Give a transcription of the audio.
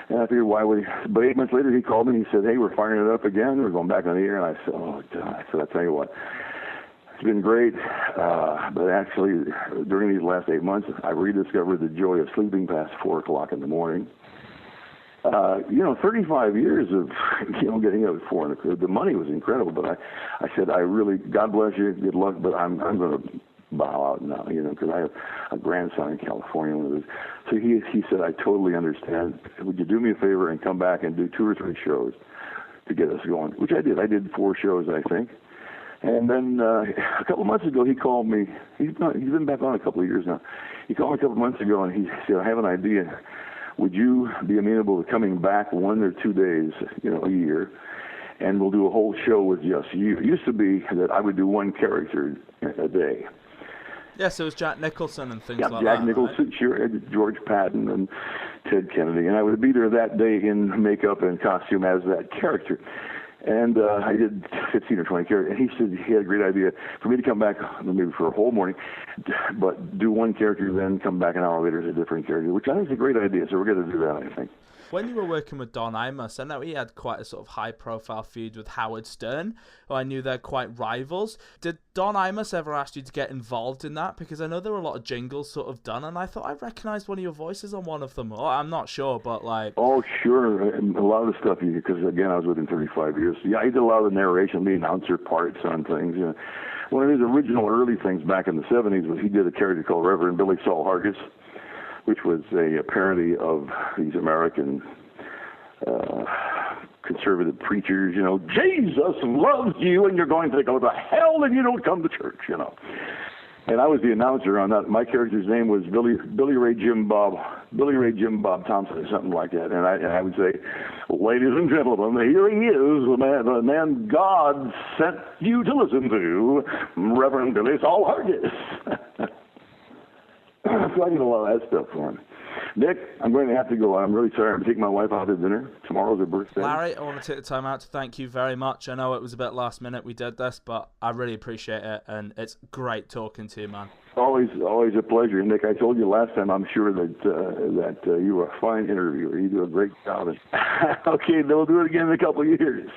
And I figured, why would he? But 8 months later, he called me and he said, hey, we're firing it up again. We're going back on the air. And I said, oh, God. So I tell you what, it's been great. But actually, during these last 8 months, I rediscovered the joy of sleeping past 4 o'clock in the morning. 35 years of, getting up at 4 o'clock. The money was incredible, but I said, I really, God bless you, good luck, but I'm going to bow out now, because I have a grandson in California. So he said, I totally understand. Would you do me a favor and come back and do 2 or 3 shows to get us going? Which I did. I did 4 shows, I think. And then a couple of months ago, he called me. He's been back on a couple of years now. He called me a couple of months ago, and he said, I have an idea. Would you be amenable to coming back 1 or 2 days, a year, and we'll do a whole show with just you? It used to be that I would do 1 character a day. Yes, it was Jack Nicholson and things like that. Jack Nicholson, right? Sure, George Patton and Ted Kennedy, and I would be there that day in makeup and costume as that character. And I did 15 or 20 characters, and he said he had a great idea for me to come back maybe for a whole morning, but do 1 character, then come back an hour later as a different character, which I think is a great idea, so we're going to do that, I think. When you were working with Don Imus, I know he had quite a sort of high-profile feud with Howard Stern, who I knew they're quite rivals. Did Don Imus ever ask you to get involved in that? Because I know there were a lot of jingles sort of done, and I thought I recognized one of your voices on one of them. Oh, I'm not sure, but like... Oh, sure. And a lot of the stuff, because, again, I was with him 35 years. Yeah, I did a lot of the narration, the announcer parts on things. One of his original early things back in the 70s was he did a character called Reverend Billy Saul Hargis, which was a parody of these American conservative preachers, Jesus loves you and you're going to go to hell and you don't come to church, And I was the announcer on that. My character's name was Billy Ray Jim Bob Thompson or something like that. And I would say, ladies and gentlemen, here he is, the man God sent you to listen to, Reverend Billy Saul Hargis. So I did a lot of that stuff for him. Nick, I'm going to have to go. I'm really sorry. I'm taking my wife out to dinner. Tomorrow's her birthday. Larry, I want to take the time out to thank you very much. I know it was a bit last minute we did this, but I really appreciate it, and it's great talking to you, man. Always a pleasure. Nick, I told you last time, I'm sure that you were a fine interviewer. You do a great job. Okay, we'll do it again in a couple of years.